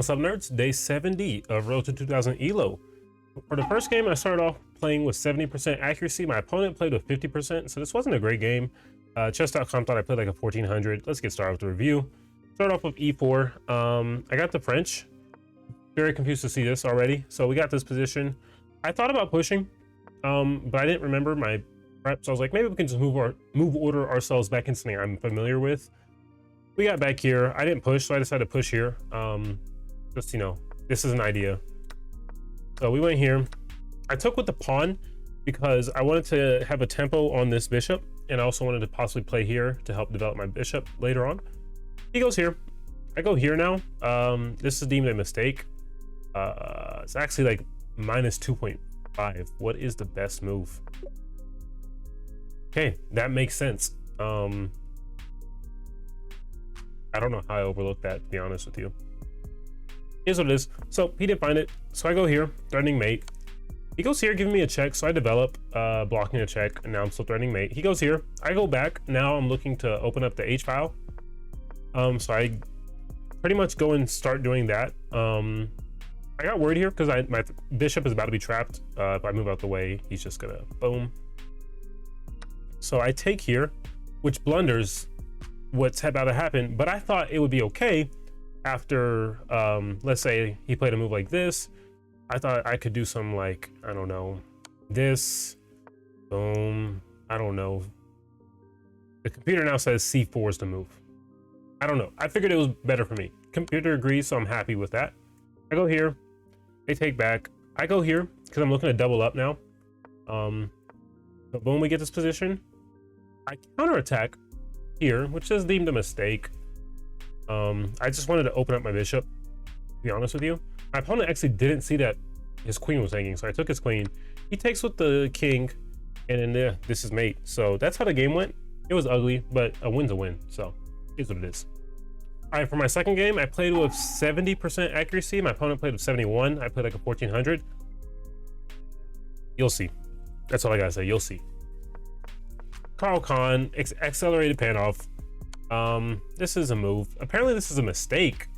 What's up, nerds? Day 70 of Road to 2000 ELO. For the first game, I started off playing with 70% accuracy. My opponent played with 50%, so this wasn't a great game. Chess.com thought I played like a 1400. Let's get started with the review. Start off with e4. I got the French. Very confused to see this already. So we got this position. I thought about pushing, but I didn't remember my prep, so I was like, maybe we can just move order ourselves back into something I'm familiar with. We got back here. I didn't push, so I decided to push here. Just, you know, this is an idea. So we went here. I took with the pawn because I wanted to have a tempo on this bishop, and I also wanted to possibly play here to help develop my bishop later on. He goes here. I go here now. This is deemed a mistake. It's actually like minus 2.5. What is the best move? Okay, that makes sense. I don't know how I overlooked that, to be honest with you. Here's what it is. So he didn't find it. So I go here, threatening mate. He goes here, giving me a check. So I develop, blocking a check, and now I'm still threatening mate. He goes here. I go back. Now I'm looking to open up the H file. So I pretty much go and start doing that. I got worried here because my bishop is about to be trapped. If I move out the way, he's just gonna boom. So I take here, which blunders what's about to happen. But I thought it would be okay after, let's say he played a move like this. I thought I could do some, like, I don't know, this, boom, I don't know. The computer now says C4 is the move. I don't know. I figured it was better for me. Computer agrees, so I'm happy with that. I go here. They take back. I go here because I'm looking to double up now. So boom, we get this position. I counterattack here, which is deemed a mistake. I just wanted to open up my bishop, to be honest with you. My opponent actually didn't see that his queen was hanging, so I took his queen. He takes with the king, and then this is mate. So that's how the game went. It was ugly, but a win's a win, so here's what it is. All right, for my second game, I played with 70% accuracy. My opponent played with 71. I played like a 1400. You'll see. That's all I gotta say. You'll see. Carl Khan, accelerated pan-off. This is a move. Apparently this is a mistake.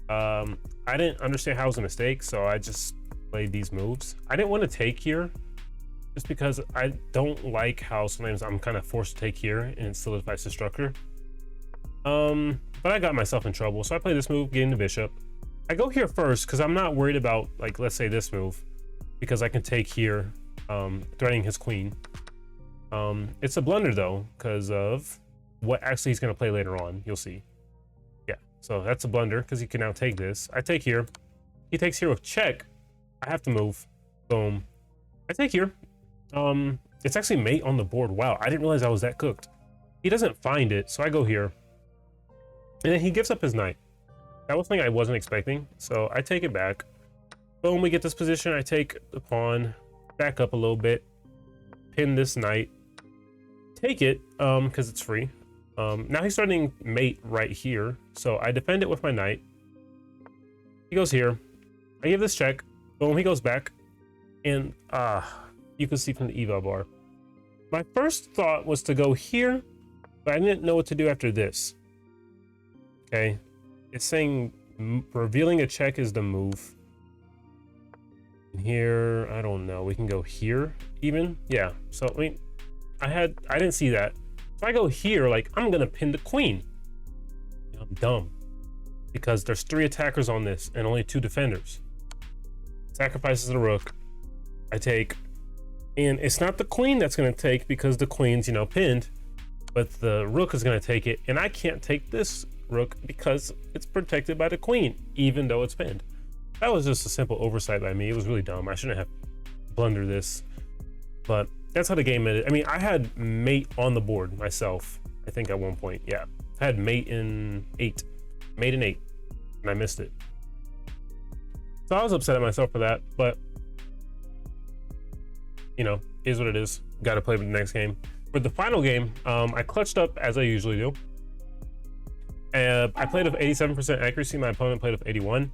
I didn't understand how it was a mistake, so I just played these moves. I didn't want to take here just because I don't like how sometimes I'm kind of forced to take here and it solidifies the structure. But I got myself in trouble, so I play this move, getting the bishop. I go here first because I'm not worried about, like, let's say this move, because I can take here, threatening his queen. It's a blunder though, because of what actually he's going to play later on. You'll see. Yeah, so that's a blunder because he can now take this. I take here. He takes here with check. I have to move. Boom. I take here. It's actually mate on the board. Wow, I didn't realize I was that cooked. He doesn't find it, so I go here. And then he gives up his knight. That was something I wasn't expecting, so I take it back. Boom, we get this position. I take the pawn, back up a little bit, pin this knight, take it, because it's free. Now he's starting mate right here, so I defend it with my knight. He goes here. I give this check. Boom, he goes back. And you can see from the eval bar. My first thought was to go here, but I didn't know what to do after this. Okay, it's saying revealing a check is the move. Here, I don't know. We can go here even. Yeah, so I mean, I didn't see that. If I go here, like, I'm gonna pin the queen. I'm dumb because there's 3 attackers on this and only 2 defenders. Sacrifices the rook. I take, and it's not the queen that's gonna take because the queen's, you know, pinned, but the rook is gonna take it, and I can't take this rook because it's protected by the queen, even though it's pinned. That was just a simple oversight by me. It was really dumb. I shouldn't have blundered this, but that's how the game ended. I mean, I had mate on the board myself, I think at one point. Yeah, I had mate in 8, and I missed it. So I was upset at myself for that, but you know, is what it is. Got to play with the next game. For the final game, I clutched up as I usually do. I played with 87% accuracy. My opponent played with 81.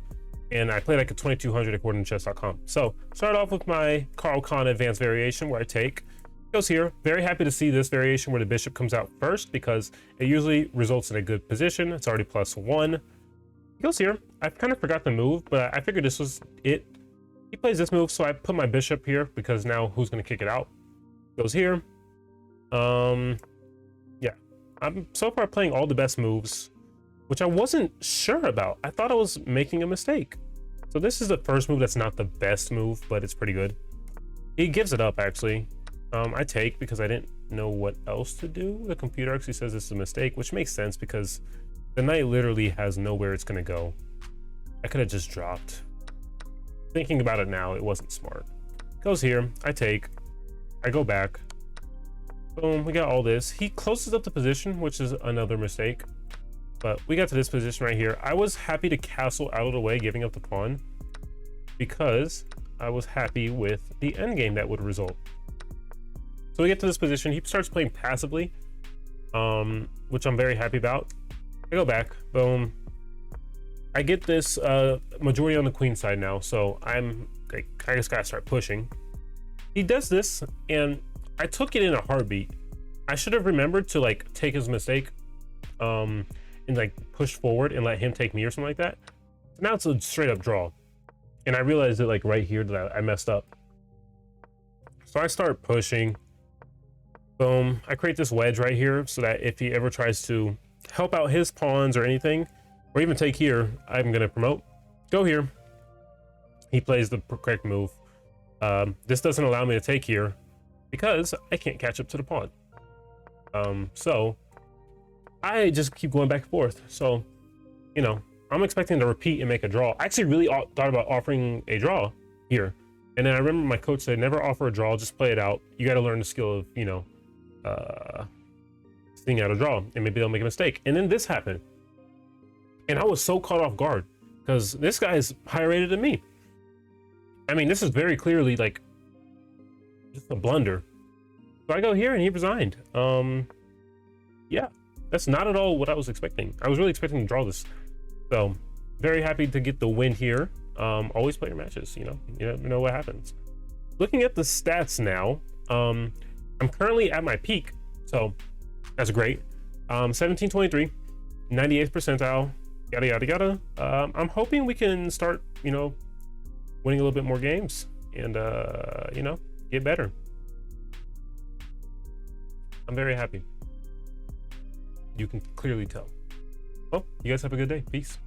And I played like a 2200 according to chess.com. So start off with my Carl Khan advanced variation where I take. Goes here. Very happy to see this variation where the bishop comes out first because it usually results in a good position. It's already +1. He goes here. I kind of forgot the move, but I figured this was it. He plays this move, so I put my bishop here because now who's going to kick it out? Goes here. Yeah, I'm so far playing all the best moves, which I wasn't sure about. I thought I was making a mistake. So this is the first move that's not the best move, but it's pretty good. He gives it up, actually. I take because I didn't know what else to do. The computer actually says this is a mistake, which makes sense because the knight literally has nowhere it's going to go. I could have just dropped. Thinking about it now, it wasn't smart. Goes here. I take. I go back. Boom. We got all this. He closes up the position, which is another mistake. But we got to this position right here. I was happy to castle out of the way, giving up the pawn, because I was happy with the endgame that would result. So we get to this position. He starts playing passively, which I'm very happy about. I go back. Boom. I get this majority on the queen side now, so I just gotta start pushing. He does this, and I took it in a heartbeat. I should have remembered to like take his mistake, and like push forward and let him take me or something like that. Now it's a straight up draw, and I realized that like right here that I messed up. So I start pushing. Boom. I create this wedge right here so that if he ever tries to help out his pawns or anything, or even take here, I'm gonna promote. Go here. He plays the correct move. This doesn't allow me to take here because I can't catch up to the pawn. So I just keep going back and forth. So, you know, I'm expecting to repeat and make a draw. I actually really thought about offering a draw here. And then I remember my coach said, never offer a draw, just play it out. You got to learn the skill of, you know, seeing out a draw, and maybe they'll make a mistake. And then this happened. And I was so caught off guard because this guy is higher rated than me. I mean, this is very clearly like just a blunder. So I go here and he resigned. Yeah, that's not at all what I was expecting. I was really expecting to draw this. So very happy to get the win here. Always play your matches, you never know what happens. Looking at the stats now, I'm currently at my peak, so that's great. 1723, 98th percentile, yada yada yada. I'm hoping we can start, winning a little bit more games and get better. I'm very happy. You can clearly tell. Well, you guys have a good day. Peace.